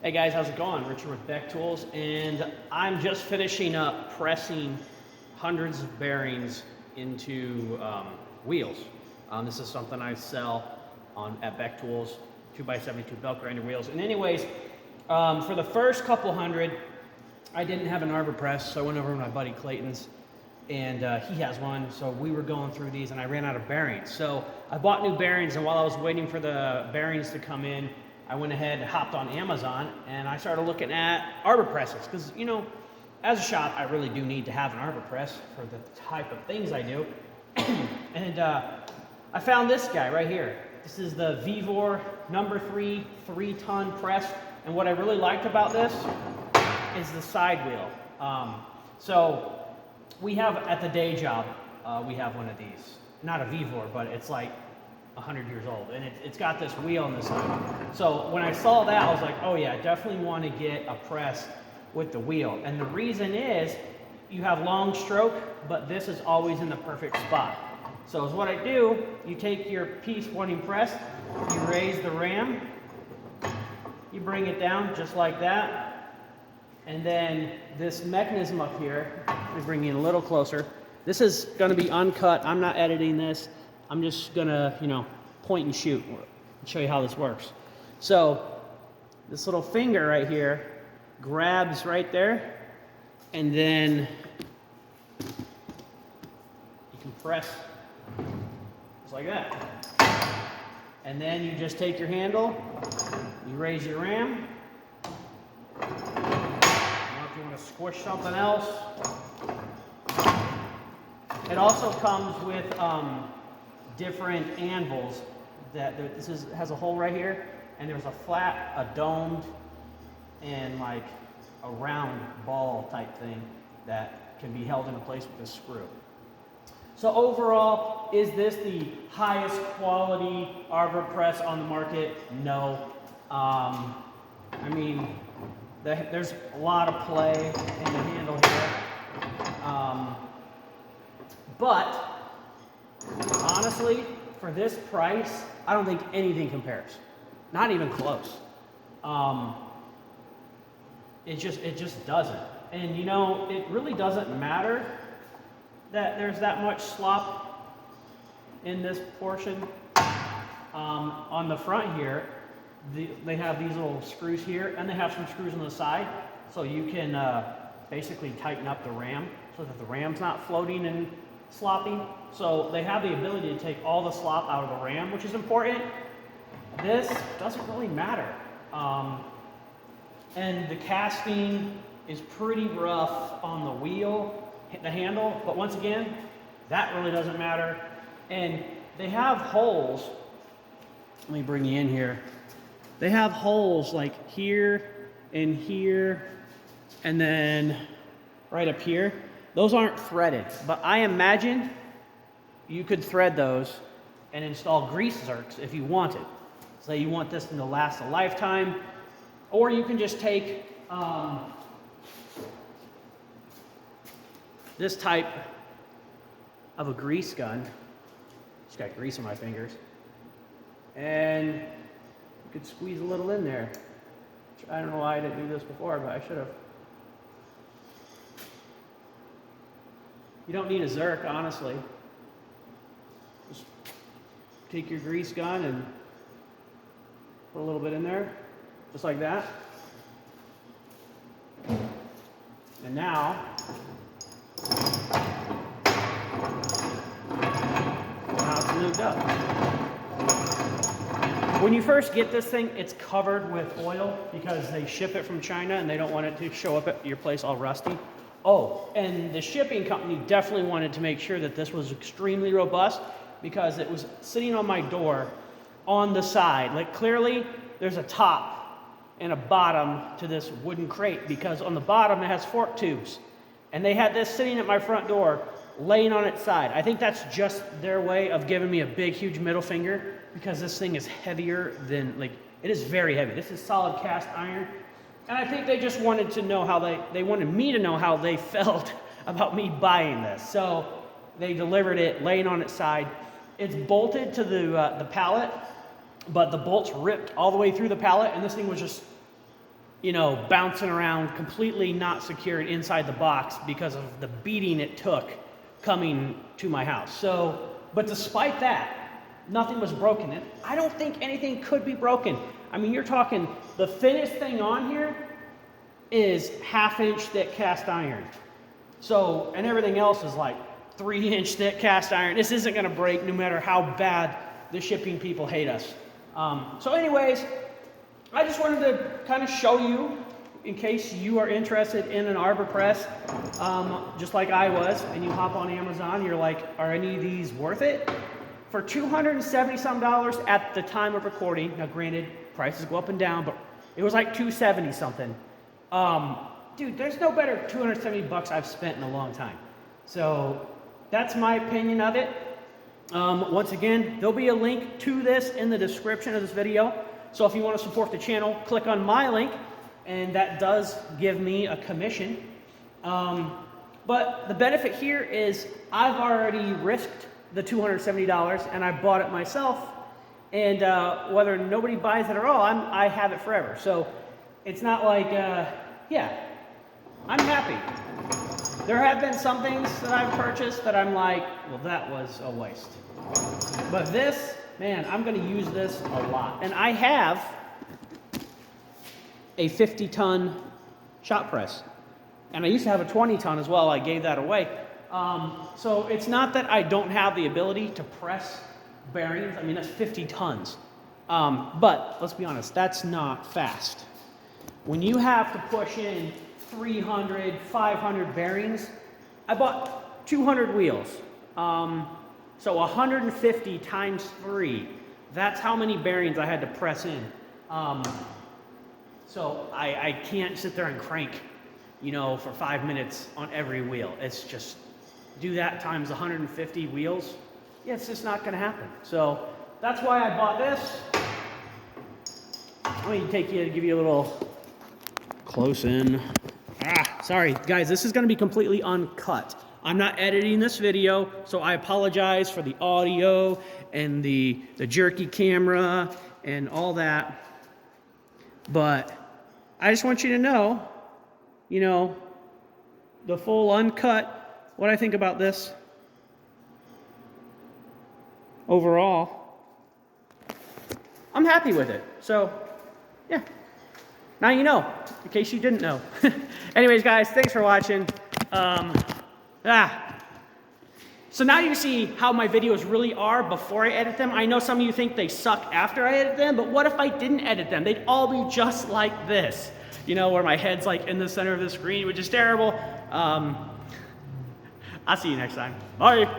Hey guys, how's it going? Richard with Beck Tools, and I'm just finishing up pressing hundreds of bearings into wheels. This is something I sell at Beck Tools, 2x72 belt grinder wheels. And anyways, for the first couple hundred, I didn't have an arbor press, so I went over to my buddy Clayton's, and he has one. So we were going through these, and I ran out of bearings. So I bought new bearings, and while I was waiting for the bearings to come in, I went ahead and hopped on Amazon and I started looking at arbor presses because, you know, as a shop, I really do need to have an arbor press for the type of things I do. And I found this guy right here. This is the Vevor number 3 3-ton press. And what I really liked about this is the side wheel. So we have at the day job, we have one of these. Not a Vevor, but it's like 100 years old, and it's got this wheel on the side. So when I saw that, I was like, oh yeah, I definitely want to get a press with the wheel. And the reason is you have long stroke, but this is always in the perfect spot. So is what I do, you take your piece wanting pressed, you raise the ram, you bring it down just like that, and then this mechanism up here, let me bring you a little closer. This is going to be uncut. I'm not editing this. I'm just gonna, point and shoot and show you how this works. So this little finger right here grabs right there, and then you can press just like that. And then you just take your handle, you raise your ram. Or if you want to squish something else. It also comes with different anvils. Has a hole right here, and there's a flat, a domed, and like a round ball type thing that can be held into place with a screw. So overall, is this the highest quality arbor press on the market? No. I mean, there's a lot of play in the handle here. But honestly, for this price, I don't think anything compares. Not even close. It just doesn't. And it really doesn't matter that there's that much slop in this portion. On the front here, they have these little screws here, and they have some screws on the side, so you can basically tighten up the ram so that the ram's not floating and sloppy. So they have the ability to take all the slop out of the ram, which is important. This doesn't really matter. And the casting is pretty rough on the wheel, the handle, but once again, that really doesn't matter. And they have holes. Let me bring you in here. They have holes like here and here, and then right up here. Those aren't threaded, but I imagine you could thread those and install grease zerks if you wanted. Say you want this to last a lifetime, or you can just take this type of a grease gun. Just got grease on my fingers, and you could squeeze a little in there. I don't know why I didn't do this before, but I should have. You don't need a zerk, honestly. Just take your grease gun and put a little bit in there, just like that. And now it's lubed up. When you first get this thing, it's covered with oil because they ship it from China and they don't want it to show up at your place all rusty. Oh, and the shipping company definitely wanted to make sure that this was extremely robust because it was sitting on my door on the side. Like clearly there's a top and a bottom to this wooden crate because on the bottom it has fork tubes. And they had this sitting at my front door laying on its side. I think that's just their way of giving me a big, huge middle finger because this thing is heavier than, it is very heavy. This is solid cast iron. And I think they just wanted to know how they wanted me to know how they felt about me buying this. So they delivered it laying on its side. It's bolted to the pallet, but the bolts ripped all the way through the pallet, and this thing was just you know, bouncing around, completely not secured inside the box because of the beating it took coming to my house. So, but despite that, nothing was broken. And I don't think anything could be broken. I mean, you're talking, the thinnest thing on here is 1/2 inch thick cast iron. So, and everything else is like 3-inch thick cast iron. This isn't gonna break no matter how bad the shipping people hate us. So anyways, I just wanted to kind of show you, in case you are interested in an arbor press, just like I was, and you hop on Amazon, you're like, are any of these worth it? For $270 some at the time of recording, now granted, prices go up and down, but it was like $270 something. Dude, there's no better $270 I've spent in a long time. So that's my opinion of it. Once again, there'll be a link to this in the description of this video. So if you want to support the channel, click on my link, and that does give me a commission. But the benefit here is I've already risked the $270 and I bought it myself. And whether nobody buys it at all, I have it forever. So it's not like, yeah, I'm happy. There have been some things that I've purchased that I'm like, well, that was a waste. But this, man, I'm gonna use this a lot. And I have a 50-ton shop press. And I used to have a 20-ton as well. I gave that away. So it's not that I don't have the ability to press bearings. I mean, that's 50 tons. But let's be honest, that's not fast. When you have to push in 300, 500 bearings, I bought 200 wheels. So 150 times 3, that's how many bearings I had to press in. So I can't sit there and crank, you know, for 5 minutes on every wheel. It's just, do that times 150 wheels. Yeah, it's just not gonna happen. So that's why I bought this. Let me give you a little close in. Sorry, guys, this is gonna be completely uncut. I'm not editing this video, so I apologize for the audio and the jerky camera and all that. But I just want you to know, you know, the full uncut, what I think about this overall. I'm happy with it. So, yeah. Now you know, in case you didn't know. Anyways, guys, thanks for watching. So now you see how my videos really are before I edit them. I know some of you think they suck after I edit them, but what if I didn't edit them? They'd all be just like this. You know, where my head's like in the center of the screen, which is terrible. I'll see you next time. Bye.